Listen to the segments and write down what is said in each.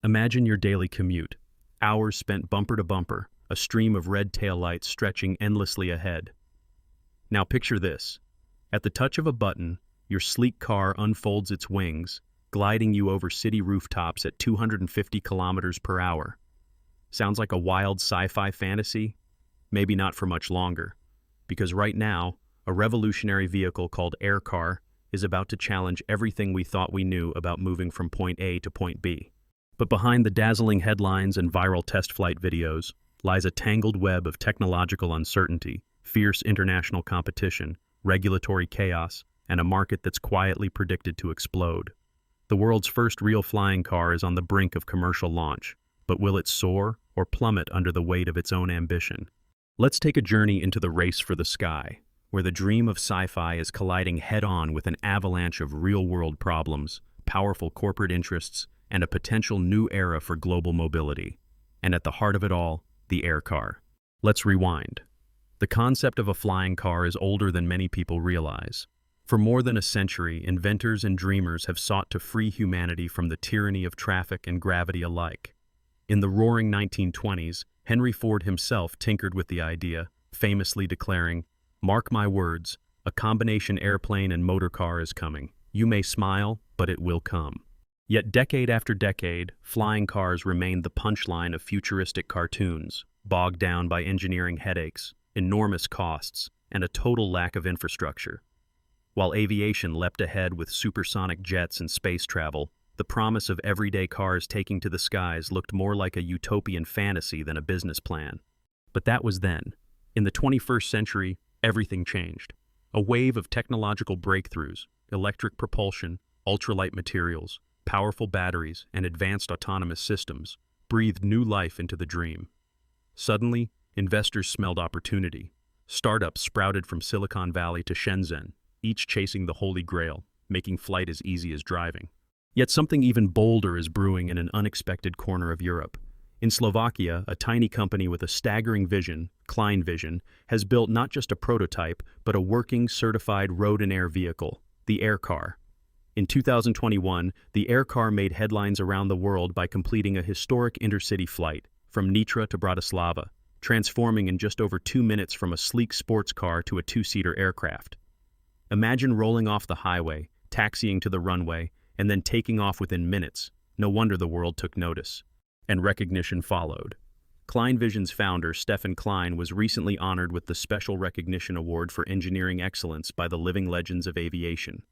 Imagine your daily commute. Hours spent bumper to bumper, a stream of red taillights stretching endlessly ahead. Now picture this. At the touch of a button, your sleek car unfolds its wings, gliding you over city rooftops at 250 kilometers per hour. Sounds like a wild sci-fi fantasy? Maybe not for much longer. Because right now, a revolutionary vehicle called AirCar is about to challenge everything we thought we knew about moving from point A to point B. But behind the dazzling headlines and viral test flight videos lies a tangled web of technological uncertainty, fierce international competition, regulatory chaos, and a market that's quietly predicted to explode. The world's first real flying car is on the brink of commercial launch, but will it soar or plummet under the weight of its own ambition? Let's take a journey into the race for the sky, where the dream of sci-fi is colliding head-on with an avalanche of real-world problems, powerful corporate interests, and a potential new era for global mobility. And at the heart of it all, the AirCar. Let's rewind. The concept of a flying car is older than many people realize. For more than a century, inventors and dreamers have sought to free humanity from the tyranny of traffic and gravity alike. In the roaring 1920s, Henry Ford himself tinkered with the idea, famously declaring, "Mark my words, a combination airplane and motor car is coming. You may smile, but it will come." Yet decade after decade, flying cars remained the punchline of futuristic cartoons, bogged down by engineering headaches, enormous costs, and a total lack of infrastructure. While aviation leapt ahead with supersonic jets and space travel, the promise of everyday cars taking to the skies looked more like a utopian fantasy than a business plan. But that was then. In the 21st century, everything changed. A wave of technological breakthroughs, electric propulsion, ultralight materials, powerful batteries, and advanced autonomous systems breathed new life into the dream. Suddenly, investors smelled opportunity. Startups sprouted from Silicon Valley to Shenzhen, each chasing the holy grail, making flight as easy as driving. Yet something even bolder is brewing in an unexpected corner of Europe. In Slovakia, a tiny company with a staggering vision, Klein Vision, has built not just a prototype, but a working, certified road and air vehicle, the AirCar. In 2021, the AirCar made headlines around the world by completing a historic intercity flight from Nitra to Bratislava, transforming in just over 2 minutes from a sleek sports car to a two-seater aircraft. Imagine rolling off the highway, taxiing to the runway, and then taking off within minutes. No wonder the world took notice. And recognition followed. Klein Vision's founder, Stefan Klein, was recently honored with the Special Recognition Award for Engineering Excellence by the Living Legends of Aviation.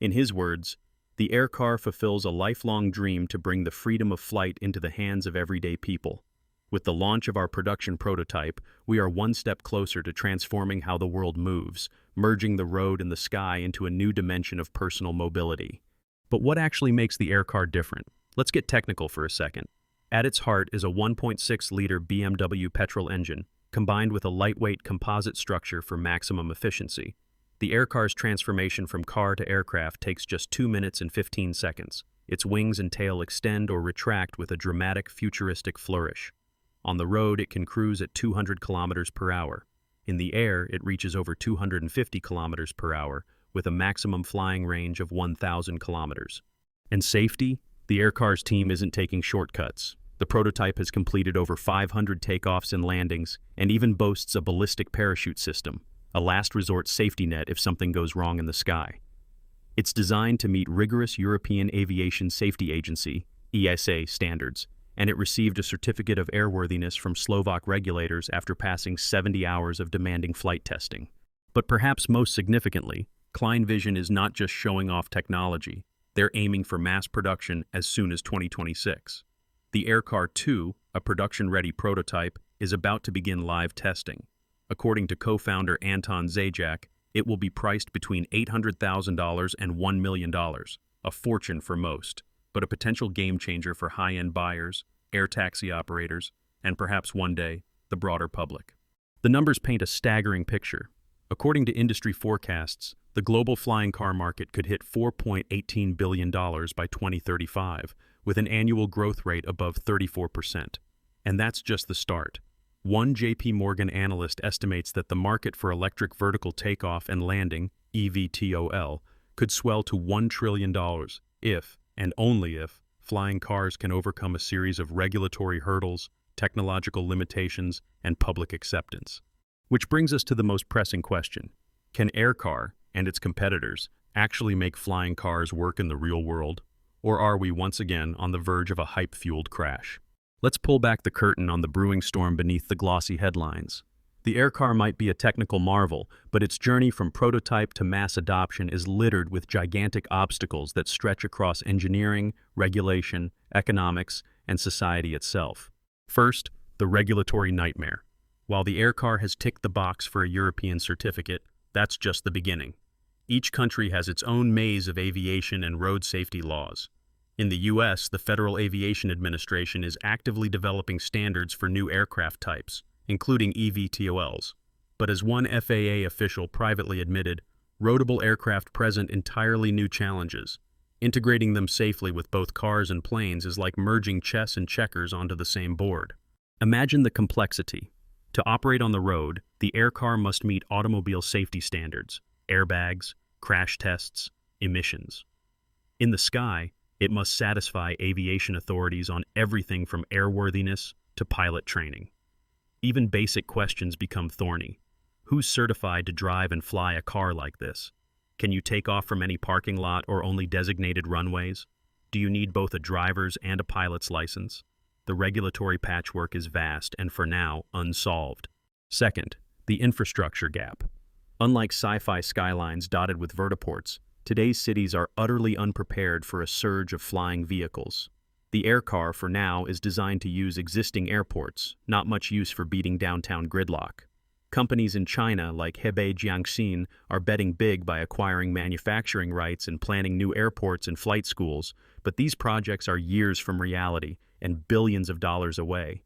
In his words, the AirCar fulfills a lifelong dream to bring the freedom of flight into the hands of everyday people. With the launch of our production prototype, we are one step closer to transforming how the world moves, merging the road and the sky into a new dimension of personal mobility. But what actually makes the AirCar different? Let's get technical for a second. At its heart is a 1.6-liter BMW petrol engine, combined with a lightweight composite structure for maximum efficiency. The AirCar's transformation from car to aircraft takes just 2 minutes and 15 seconds. Its wings and tail extend or retract with a dramatic, futuristic flourish. On the road, it can cruise at 200 kilometers per hour. In the air, it reaches over 250 kilometers per hour, with a maximum flying range of 1,000 kilometers. And safety? The AirCar's team isn't taking shortcuts. The prototype has completed over 500 takeoffs and landings, and even boasts a ballistic parachute system, a last resort safety net if something goes wrong in the sky. It's designed to meet rigorous European Aviation Safety Agency (ESA) standards, and it received a certificate of airworthiness from Slovak regulators after passing 70 hours of demanding flight testing. But perhaps most significantly, Klein Vision is not just showing off technology. They're aiming for mass production as soon as 2026. The AirCar 2, a production-ready prototype, is about to begin live testing. According to co-founder Anton Zajac, it will be priced between $800,000 and $1 million, a fortune for most, but a potential game-changer for high-end buyers, air taxi operators, and perhaps one day, the broader public. The numbers paint a staggering picture. According to industry forecasts, the global flying car market could hit $4.18 billion by 2035, with an annual growth rate above 34%. And that's just the start. One J.P. Morgan analyst estimates that the market for electric vertical takeoff and landing, EVTOL, could swell to $1 trillion if, and only if, flying cars can overcome a series of regulatory hurdles, technological limitations, and public acceptance. Which brings us to the most pressing question. Can AirCar and its competitors actually make flying cars work in the real world? Or are we once again on the verge of a hype-fueled crash? Let's pull back the curtain on the brewing storm beneath the glossy headlines. The AirCar might be a technical marvel, but its journey from prototype to mass adoption is littered with gigantic obstacles that stretch across engineering, regulation, economics, and society itself. First, the regulatory nightmare. While the AirCar has ticked the box for a European certificate, that's just the beginning. Each country has its own maze of aviation and road safety laws. In the US, the Federal Aviation Administration is actively developing standards for new aircraft types, including eVTOLs. But as one FAA official privately admitted, roadable aircraft present entirely new challenges. Integrating them safely with both cars and planes is like merging chess and checkers onto the same board. Imagine the complexity. To operate on the road, the AirCar must meet automobile safety standards, airbags, crash tests, emissions. In the sky, it must satisfy aviation authorities on everything from airworthiness to pilot training. Even basic questions become thorny. Who's certified to drive and fly a car like this? Can you take off from any parking lot or only designated runways? Do you need both a driver's and a pilot's license? The regulatory patchwork is vast and, for now, unsolved. Second, the infrastructure gap. Unlike sci-fi skylines dotted with vertiports, today's cities are utterly unprepared for a surge of flying vehicles. The AirCar, for now, is designed to use existing airports, not much use for beating downtown gridlock. Companies in China, like Hebei Jiangxin, are betting big by acquiring manufacturing rights and planning new airports and flight schools, but these projects are years from reality and billions of dollars away.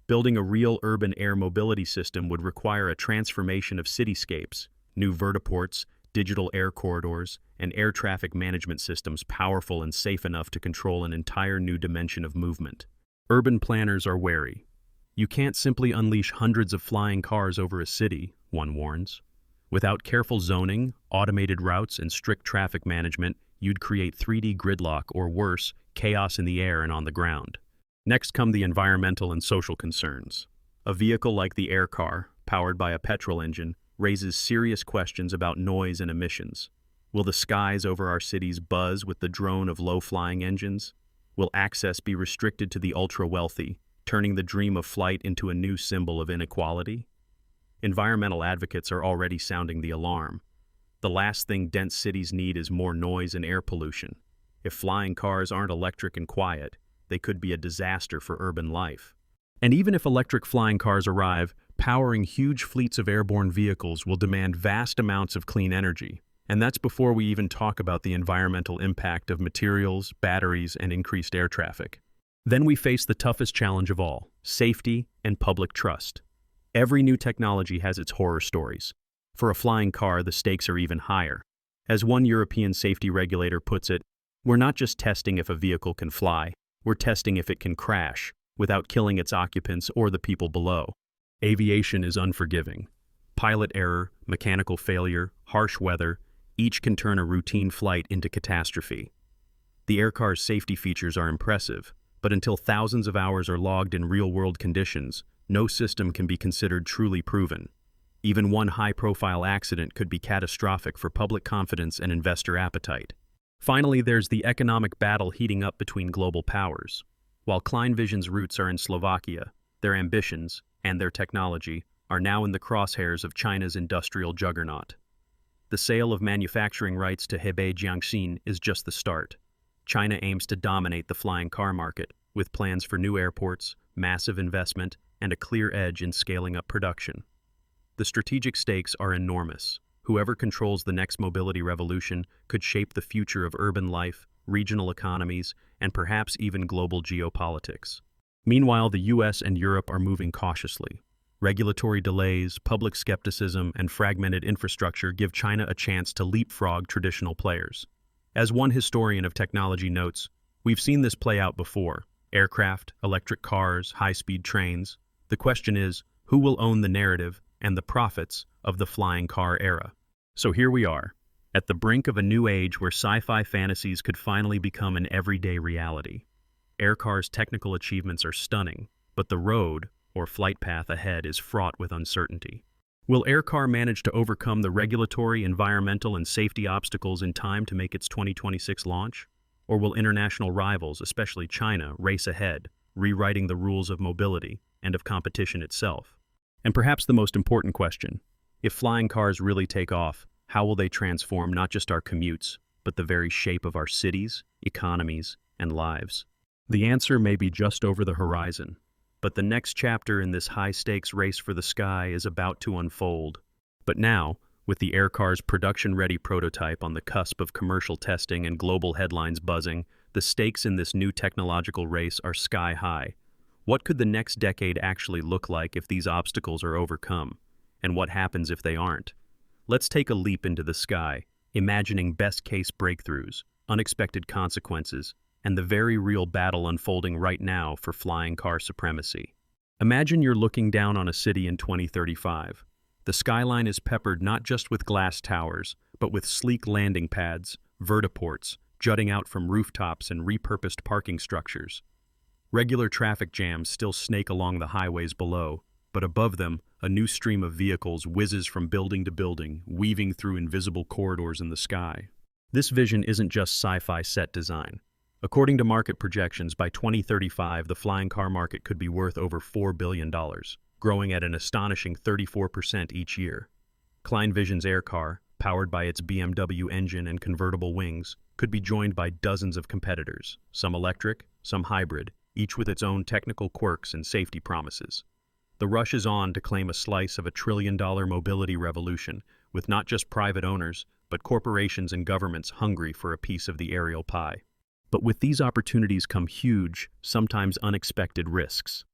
Building a real urban air mobility system would require a transformation of cityscapes, new vertiports, digital air corridors, and air traffic management systems powerful and safe enough to control an entire new dimension of movement. Urban planners are wary. You can't simply unleash hundreds of flying cars over a city, one warns. Without careful zoning, automated routes, and strict traffic management, you'd create 3D gridlock or worse, chaos in the air and on the ground. Next come the environmental and social concerns. A vehicle like the AirCar, powered by a petrol engine, raises serious questions about noise and emissions. Will the skies over our cities buzz with the drone of low-flying engines? Will access be restricted to the ultra-wealthy, turning the dream of flight into a new symbol of inequality? Environmental advocates are already sounding the alarm. The last thing dense cities need is more noise and air pollution. If flying cars aren't electric and quiet, they could be a disaster for urban life. And even if electric flying cars arrive, powering huge fleets of airborne vehicles will demand vast amounts of clean energy. And that's before we even talk about the environmental impact of materials, batteries, and increased air traffic. Then we face the toughest challenge of all, safety and public trust. Every new technology has its horror stories. For a flying car, the stakes are even higher. As one European safety regulator puts it, we're not just testing if a vehicle can fly, we're testing if it can crash, without killing its occupants or the people below. Aviation is unforgiving. Pilot error, mechanical failure, harsh weather, each can turn a routine flight into catastrophe. The AirCar's safety features are impressive, but until thousands of hours are logged in real-world conditions, no system can be considered truly proven. Even one high-profile accident could be catastrophic for public confidence and investor appetite. Finally, there's the economic battle heating up between global powers. While Kleinvision's roots are in Slovakia, their ambitions, and their technology, are now in the crosshairs of China's industrial juggernaut. The sale of manufacturing rights to Hebei Jiangxin is just the start. China aims to dominate the flying car market, with plans for new airports, massive investment, and a clear edge in scaling up production. The strategic stakes are enormous. Whoever controls the next mobility revolution could shape the future of urban life, regional economies, and perhaps even global geopolitics. Meanwhile, the US and Europe are moving cautiously. Regulatory delays, public skepticism, and fragmented infrastructure give China a chance to leapfrog traditional players. As one historian of technology notes, we've seen this play out before. Aircraft, electric cars, high-speed trains. The question is, who will own the narrative and the profits of the flying car era? So here we are, at the brink of a new age where sci-fi fantasies could finally become an everyday reality. AirCar's technical achievements are stunning, but the road, or flight path ahead, is fraught with uncertainty. Will AirCar manage to overcome the regulatory, environmental, and safety obstacles in time to make its 2026 launch? Or will international rivals, especially China, race ahead, rewriting the rules of mobility and of competition itself? And perhaps the most important question, if flying cars really take off, how will they transform not just our commutes, but the very shape of our cities, economies, and lives? The answer may be just over the horizon, but the next chapter in this high-stakes race for the sky is about to unfold. But now, with the AirCar's production-ready prototype on the cusp of commercial testing and global headlines buzzing, the stakes in this new technological race are sky-high. What could the next decade actually look like if these obstacles are overcome? And what happens if they aren't? Let's take a leap into the sky, imagining best-case breakthroughs, unexpected consequences, and the very real battle unfolding right now for flying car supremacy. Imagine you're looking down on a city in 2035. The skyline is peppered not just with glass towers, but with sleek landing pads, vertiports, jutting out from rooftops and repurposed parking structures. Regular traffic jams still snake along the highways below, but above them, a new stream of vehicles whizzes from building to building, weaving through invisible corridors in the sky. This vision isn't just sci-fi set design. According to market projections, by 2035, the flying car market could be worth over $4 billion, growing at an astonishing 34% each year. Klein Vision's AirCar, powered by its BMW engine and convertible wings, could be joined by dozens of competitors, some electric, some hybrid, each with its own technical quirks and safety promises. The rush is on to claim a slice of a trillion-dollar mobility revolution, with not just private owners, but corporations and governments hungry for a piece of the aerial pie. But with these opportunities come huge, sometimes unexpected risks.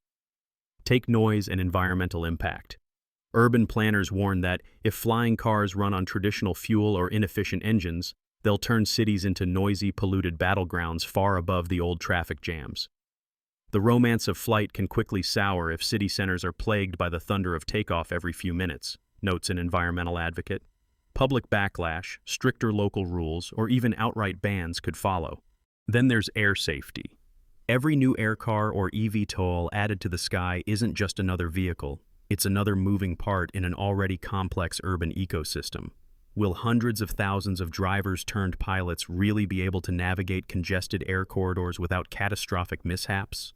Take noise and environmental impact. Urban planners warn that if flying cars run on traditional fuel or inefficient engines, they'll turn cities into noisy, polluted battlegrounds far above the old traffic jams. The romance of flight can quickly sour if city centers are plagued by the thunder of takeoff every few minutes, notes an environmental advocate. Public backlash, stricter local rules, or even outright bans could follow. Then there's air safety. Every new AirCar or eVTOL added to the sky isn't just another vehicle, it's another moving part in an already complex urban ecosystem. Will hundreds of thousands of drivers turned pilots really be able to navigate congested air corridors without catastrophic mishaps?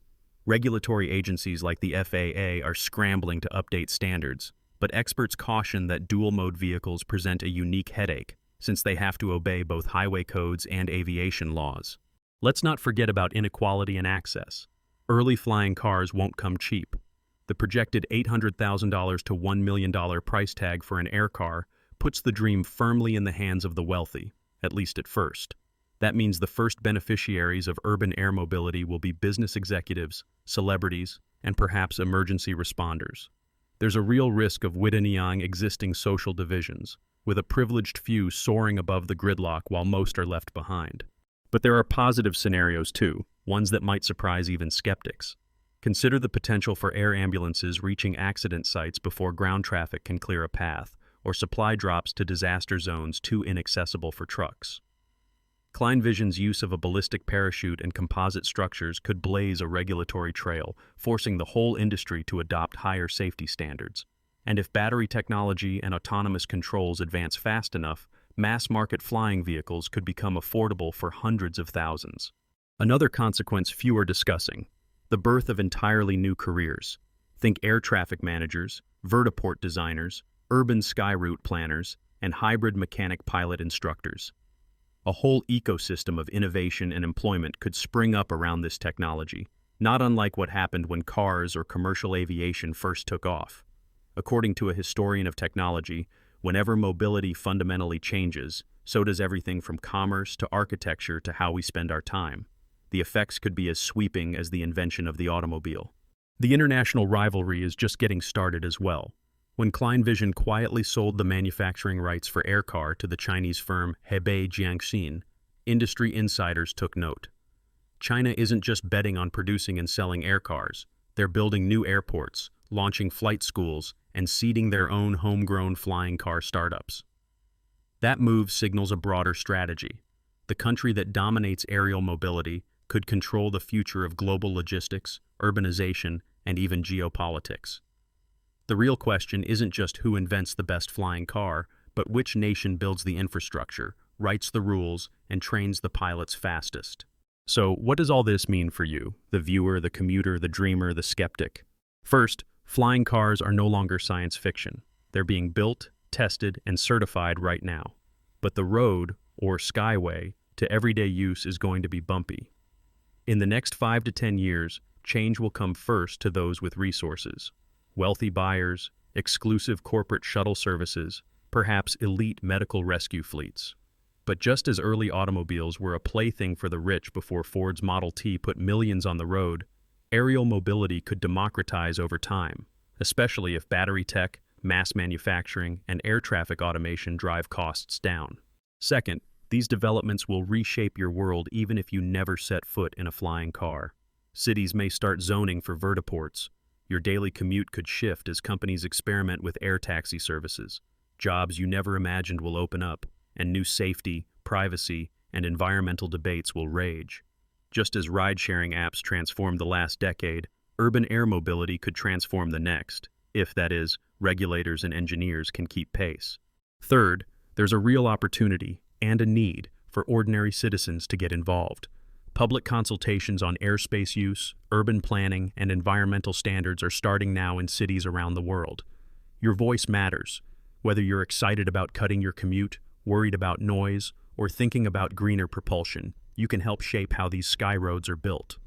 Regulatory agencies like the FAA are scrambling to update standards, but experts caution that dual-mode vehicles present a unique headache, since they have to obey both highway codes and aviation laws. Let's not forget about inequality and access. Early flying cars won't come cheap. The projected $800,000 to $1 million price tag for an AirCar puts the dream firmly in the hands of the wealthy, at least at first. That means the first beneficiaries of urban air mobility will be business executives, celebrities, and perhaps emergency responders. There's a real risk of widening existing social divisions, with a privileged few soaring above the gridlock while most are left behind. But there are positive scenarios too, ones that might surprise even skeptics. Consider the potential for air ambulances reaching accident sites before ground traffic can clear a path, or supply drops to disaster zones too inaccessible for trucks. Klein Vision's use of a ballistic parachute and composite structures could blaze a regulatory trail, forcing the whole industry to adopt higher safety standards. And if battery technology and autonomous controls advance fast enough, mass-market flying vehicles could become affordable for hundreds of thousands. Another consequence few are discussing: the birth of entirely new careers. Think air traffic managers, vertiport designers, urban sky route planners, and hybrid mechanic pilot instructors. A whole ecosystem of innovation and employment could spring up around this technology, not unlike what happened when cars or commercial aviation first took off. According to a historian of technology, whenever mobility fundamentally changes, so does everything from commerce to architecture to how we spend our time. The effects could be as sweeping as the invention of the automobile. The international rivalry is just getting started as well. When Klein Vision quietly sold the manufacturing rights for AirCar to the Chinese firm Hebei Jiangxin, industry insiders took note. China isn't just betting on producing and selling AirCars, they're building new airports, launching flight schools, and seeding their own homegrown flying car startups. That move signals a broader strategy. The country that dominates aerial mobility could control the future of global logistics, urbanization, and even geopolitics. The real question isn't just who invents the best flying car, but which nation builds the infrastructure, writes the rules, and trains the pilots fastest. So, what does all this mean for you, the viewer, the commuter, the dreamer, the skeptic? First, flying cars are no longer science fiction. They're being built, tested, and certified right now. But the road, or skyway, to everyday use is going to be bumpy. In the next 5 to 10 years, change will come first to those with resources. Wealthy buyers, exclusive corporate shuttle services, perhaps elite medical rescue fleets. But just as early automobiles were a plaything for the rich before Ford's Model T put millions on the road, aerial mobility could democratize over time, especially if battery tech, mass manufacturing, and air traffic automation drive costs down. Second, these developments will reshape your world even if you never set foot in a flying car. Cities may start zoning for vertiports. Your daily commute could shift as companies experiment with air taxi services. Jobs you never imagined will open up, and new safety, privacy, and environmental debates will rage. Just as ride-sharing apps transformed the last decade, urban air mobility could transform the next, if, that is, regulators and engineers can keep pace. Third, there's a real opportunity and a need for ordinary citizens to get involved. Public consultations on airspace use, urban planning, and environmental standards are starting now in cities around the world. Your voice matters. Whether you're excited about cutting your commute, worried about noise, or thinking about greener propulsion, you can help shape how these sky roads are built.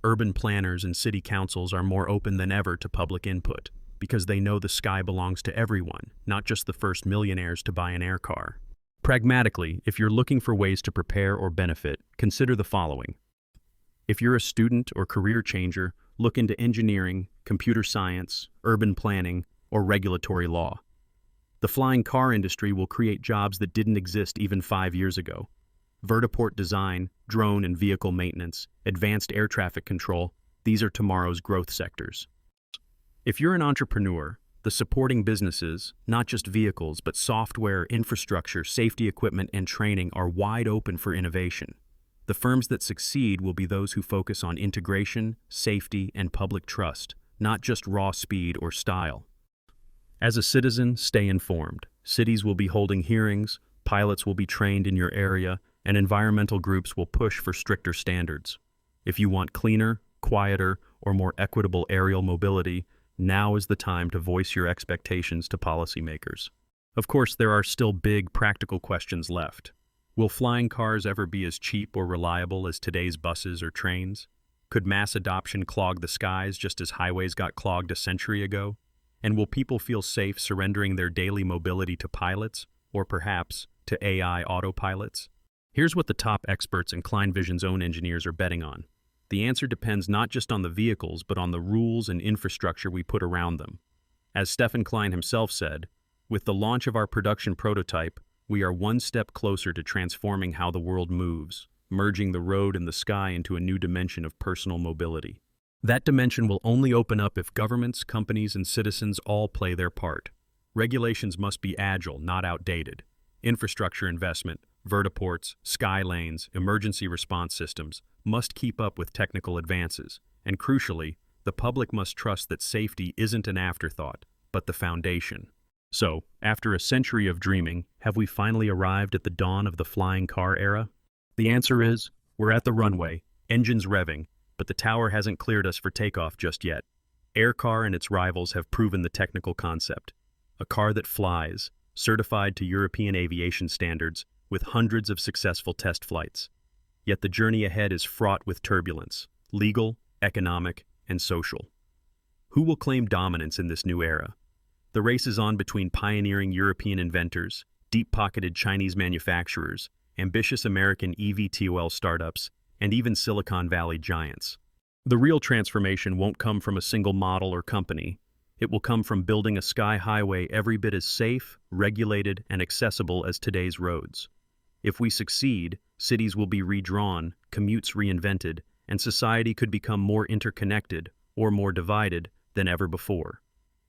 Urban planners and city councils are more open than ever to public input, because they know the sky belongs to everyone, not just the first millionaires to buy an AirCar. Pragmatically, if you're looking for ways to prepare or benefit, consider the following. If you're a student or career changer, look into engineering, computer science, urban planning, or regulatory law. The flying car industry will create jobs that didn't exist even 5 years ago. Vertiport design, drone and vehicle maintenance, advanced air traffic control, these are tomorrow's growth sectors. If you're an entrepreneur, the supporting businesses, not just vehicles, but software, infrastructure, safety equipment, and training are wide open for innovation. The firms that succeed will be those who focus on integration, safety, and public trust, not just raw speed or style. As a citizen, stay informed. Cities will be holding hearings, pilots will be trained in your area, and environmental groups will push for stricter standards. If you want cleaner, quieter, or more equitable aerial mobility, now is the time to voice your expectations to policymakers. Of course, there are still big, practical questions left. Will flying cars ever be as cheap or reliable as today's buses or trains? Could mass adoption clog the skies just as highways got clogged a century ago? And will people feel safe surrendering their daily mobility to pilots, or perhaps to AI autopilots? Here's what the top experts and Klein Vision's own engineers are betting on. The answer depends not just on the vehicles, but on the rules and infrastructure we put around them. As Stephen Klein himself said, with the launch of our production prototype, we are one step closer to transforming how the world moves, merging the road and the sky into a new dimension of personal mobility. That dimension will only open up if governments, companies, and citizens all play their part. Regulations must be agile, not outdated. Infrastructure investment, vertiports, sky lanes, emergency response systems must keep up with technical advances. And crucially, the public must trust that safety isn't an afterthought, but the foundation. So, after a century of dreaming, have we finally arrived at the dawn of the flying car era? The answer is, we're at the runway, engines revving, but the tower hasn't cleared us for takeoff just yet. AirCar and its rivals have proven the technical concept. A car that flies, certified to European aviation standards, with hundreds of successful test flights. Yet the journey ahead is fraught with turbulence, legal, economic, and social. Who will claim dominance in this new era? The race is on between pioneering European inventors, deep-pocketed Chinese manufacturers, ambitious American eVTOL startups, and even Silicon Valley giants. The real transformation won't come from a single model or company. It will come from building a sky highway every bit as safe, regulated, and accessible as today's roads. If we succeed, cities will be redrawn, commutes reinvented, and society could become more interconnected, or more divided, than ever before.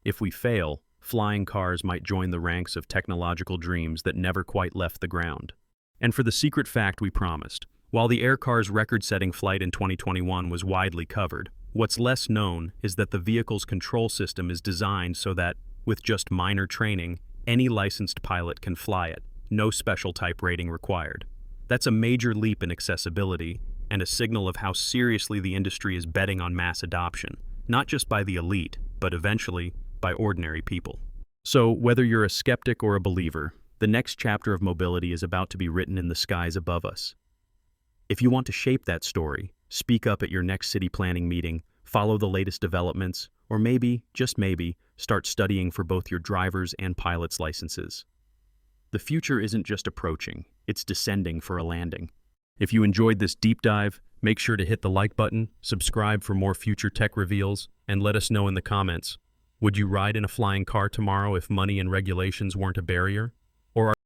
If we fail, flying cars might join the ranks of technological dreams that never quite left the ground. And for the secret fact we promised, While the AirCar's record-setting flight in 2021 was widely covered, what's less known is that the vehicle's control system is designed so that, with just minor training, any licensed pilot can fly it, no special type rating required. That's a major leap in accessibility and a signal of how seriously the industry is betting on mass adoption, not just by the elite, but eventually by ordinary people. So, whether you're a skeptic or a believer, the next chapter of mobility is about to be written in the skies above us. If you want to shape that story, speak up at your next city planning meeting, follow the latest developments, or maybe, just maybe, start studying for both your driver's and pilot's licenses. The future isn't just approaching, it's descending for a landing. If you enjoyed this deep dive, make sure to hit the like button, subscribe for more future tech reveals, and let us know in the comments. Would you ride in a flying car tomorrow if money and regulations weren't a barrier? Or